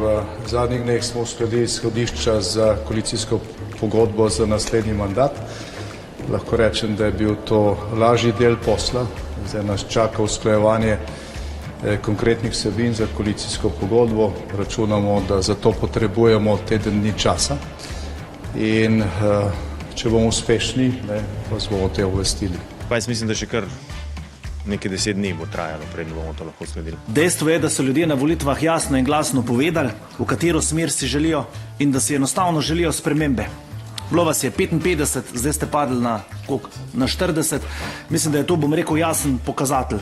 V zadnjih dneh smo uskladili izhodišča za koalicijsko pogodbo za naslednji mandat. Lahko rečem, da je bil to lažji del posla. Zdaj nas čaka usklajevanje konkretnih vsebin za koalicijsko pogodbo. Računamo, da za to potrebujemo teden dni časa. In če bomo uspešni, vas bomo te obvestili. Pa jaz mislim, da še kar nekaj 10 dni bo trajalo, preden bomo to lahko uskladili. Dejstvo je, da so ljudje na volitvah jasno in glasno povedali, v katero smer si želijo in da si enostavno želijo spremembe. Bilo vas je 55, zdaj ste padli na 40. Mislim, da je to, bom rekel, jasen pokazatelj.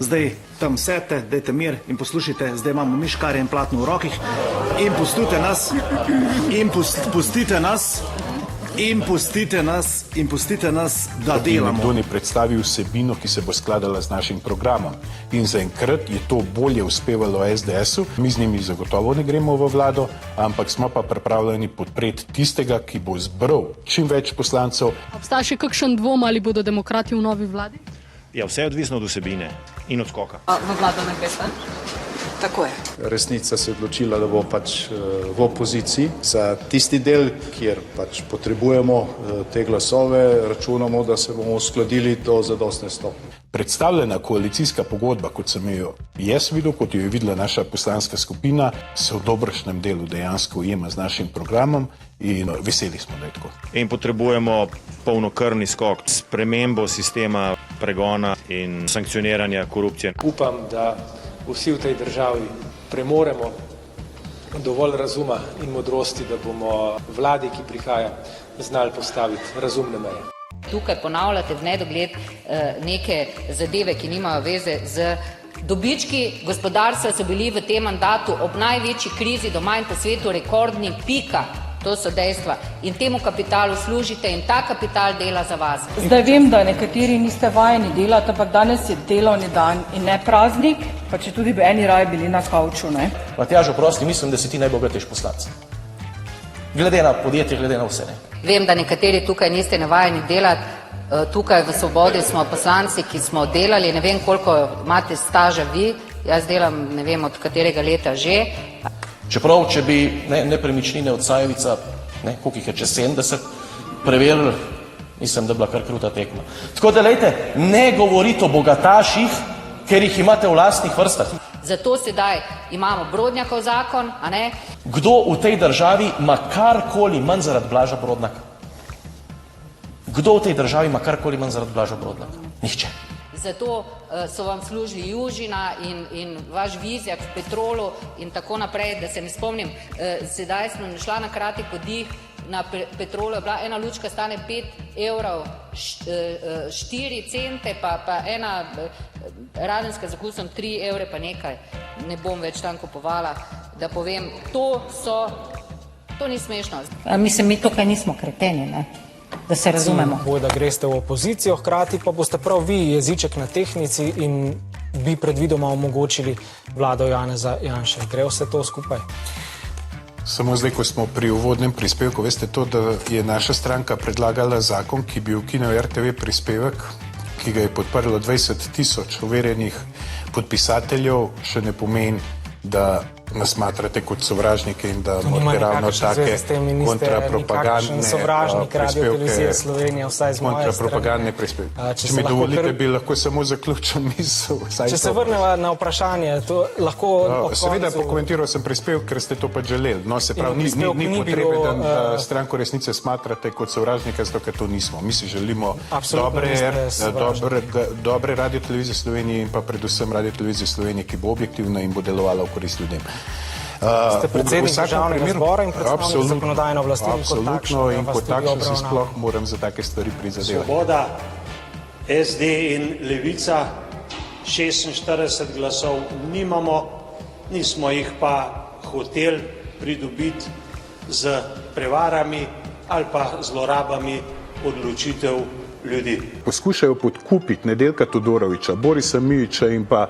Zdaj tam sedite, dajte mir in poslušajte, zdaj imamo mi škarje in platno v rokih in pustite nas, da delamo. Nekdo ne predstavi vsebino, ki se bo skladala z našim programom. In zaenkrat je to bolje uspevalo SDS-u. Mi z njimi zagotovo ne gremo v vlado, ampak smo pa pripravljeni podpreti tistega, ki bo zbral čim več poslancev. Obstaja še kakšen dvom, ali bodo demokrati v novi vladi? Ja, vse je odvisno od vsebine in od skoka. V vlado ne greste? Tako je. Resnica se je odločila, da bo pač v opoziciji. Za tisti del, kjer pač potrebujemo te glasove, računamo, da se bomo uskladili do zadostne stopnje. Predstavljena koalicijska pogodba, kot sem jo jaz videl, kot jo je videla naša poslanska skupina, se v dobršnem delu dejansko ujema z našim programom in veseli smo, da je tako. In potrebujemo polnokrvni skok, spremembo sistema pregona in sankcioniranja korupcije. Upam, da vsi v tej državi premoremo dovolj razuma in modrosti, da bomo vladi, ki prihaja, znali postaviti razumne meje. Tukaj ponavljate v nedogled neke zadeve, ki nimajo veze z dobički. Gospodarstva so bili v tem mandatu ob največji krizi doma in po svetu rekordni, pika. To so dejstva. In temu kapitalu služite in ta kapital dela za vas. Zdaj vem, da nekateri niste vajeni delati, ampak danes je delovni dan in ne praznik, pa če tudi bi eni raje bili na kavču, ne? Matjaž, oprosti, mislim, da si ti najbogatejši poslanec. Glede na podjetje, glede na vse, ne? Vem, da nekateri tukaj niste navajeni delati. Tukaj v Svobodi smo poslanci, ki smo delali, ne vem, koliko imate staža vi. Jaz delam, ne vem, od katerega leta že. Čeprav, če bi nepremičnine od Sajovica, koliko jih je, čez 70, preverili, mislim, da je bila kar kruta tekma. Tako da, lejte, ne govorite o bogataših, ker jih imate v lastnih vrstah. Zato sedaj imamo Brodnjakov zakon, a ne? Kdo v tej državi ima karkoli manj zaradi Blaža Brodnjaka? Kdo v tej državi ima karkoli manj zaradi Blaža Brodnjaka? Nihče. Zato so vam služili Južina in vaš Vizjak v Petrolu in tako naprej, da se ne spomnim. Sedaj sem šla na kratek oddih na Petrolu, je bila ena lučka stane 5 evrov, 4 cente, pa ena radenska z okusom 3 evre pa nekaj. Ne bom več tam kupovala, da povem, to ni smešno. Mislim, mi tukaj nismo kreteni, ne? Da se razumemo. Bo, da greste v opozicijo, hkrati pa boste prav vi jeziček na tehnici in bi predvidoma omogočili vlado Janeza Janše. Gre vse to skupaj? Samo zdaj, ko smo pri uvodnem prispevku, veste to, da je naša stranka predlagala zakon, ki bi ukinil RTV prispevek, ki ga je podprlo 20 000 overjenih podpisateljev, še ne pomeni, da nas smatrate kot sovražnike in da morate ravno take kontrapropagandne prispevke. Če mi dovolite, bi lahko samo zaključil misel. Če se vrneva na vprašanje, to lahko... Seveda pokomentiral sem prispevek, ker ste to pa želeli. No, se pravi, ni potrebe, da stranko resnice smatrate kot sovražnike, zato ker to nismo. Mi si želimo dobre radiotelevizije Slovenije in pa predvsem radiotelevizije Slovenije, ki bo objektivna in bo delovala v korist ljudem. Ste predsednik državnega zbora in predstavnik zakonodajne oblasti. Absolutno, in kot takšen si sploh moram za take stvari prizadevati. Svoboda, SD in Levica 46 glasov nimamo, nismo jih pa hoteli pridobiti z prevarami ali pa zlorabami odločitev ljudi. Poskušajo podkupiti Nedeljka Todorovića, Borisa Mijića in pa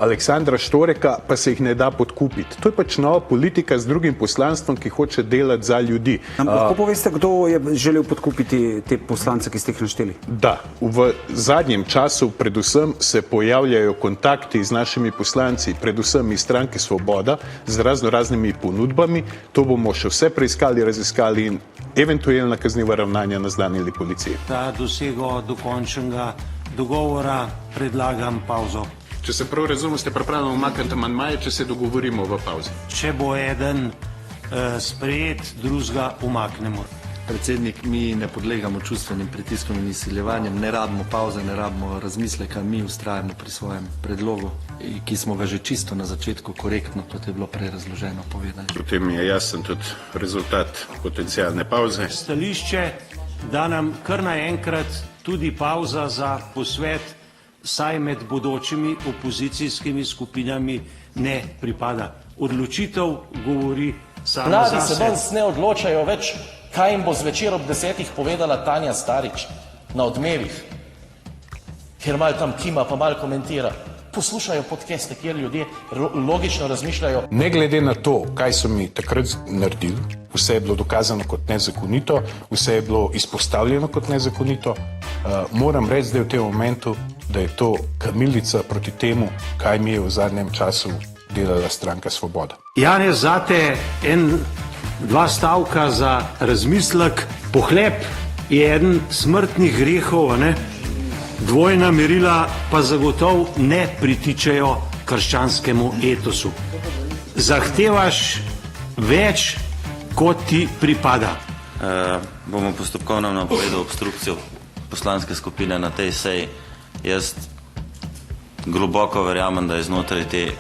Aleksandra Štoreka, pa se jih ne da podkupiti. To je pač nova politika z drugim poslanstvom, ki hoče delati za ljudi. Lahko poveste, kdo je želel podkupiti te poslance, ki ste jih našteli? Da, v zadnjem času predvsem se pojavljajo kontakti z našimi poslanci, predvsem iz stranke Svoboda, z raznoraznimi ponudbami. To bomo še vse preiskali, raziskali in eventualna kazniva ravnanja naznanili policiji. Da dosego dokončnega dogovora predlagam pauzo. Če se prav razumem, ste pripravljeni umakniti amandmaje, če se dogovorimo v pauzi. Če bo eden sprejet, drugega umaknemo. Predsednik, mi ne podlegamo čustvenim pritiskom in izsiljevanjem, ne rabimo pauze, ne rabimo razmisleka, mi ustrajamo pri svojem predlogu, ki smo ga že čisto na začetku korektno, kot je bilo prej razloženo, povedali. Potem mi je jasen tudi rezultat potencialne pauze. Stališče, da nam kar naenkrat tudi pauza za posvet, saj med bodočimi opozicijskimi skupinami ne pripada. Odločitev govori sama Mladi zase. se danes ne odločajo več, kaj jim bo zvečer ob 10 povedala Tanja Starič na Odmevih, ker malo tam kima pa malo komentira. Poslušajo podcaste, kjer ljudje logično razmišljajo. Ne glede na to, kaj so mi takrat naredili, vse je bilo dokazano kot nezakonito, vse je bilo izpostavljeno kot nezakonito, moram reči zdaj v tem momentu, da je to kamilica proti temu, kaj mi je v zadnjem času delala stranka Svoboda. Janez, zate dva stavka za razmislek. Pohlep je eden smrtnih grehov, ne? Dvojna merila pa zagotov ne pritičejo krščanskemu etosu. Zahtevaš več, kot ti pripada. Bomo postopkovno napovedali obstrukcijo poslanske skupine na tej seji. Jaz globoko verjamem, da je znotraj te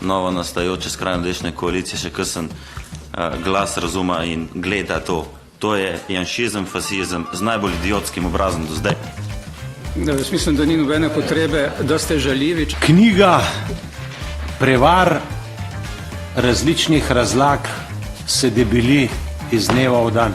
novo nastajajoče skrajno desne koalicije še kakšen glas razuma in gleda to. To je janšizem, fasizem z najbolj idiotskim obrazom do zdaj. Jaz mislim, da ni nobene potrebe, da ste žaljivi. Knjiga prevar različnih razlag se debeli iz dneva v dan.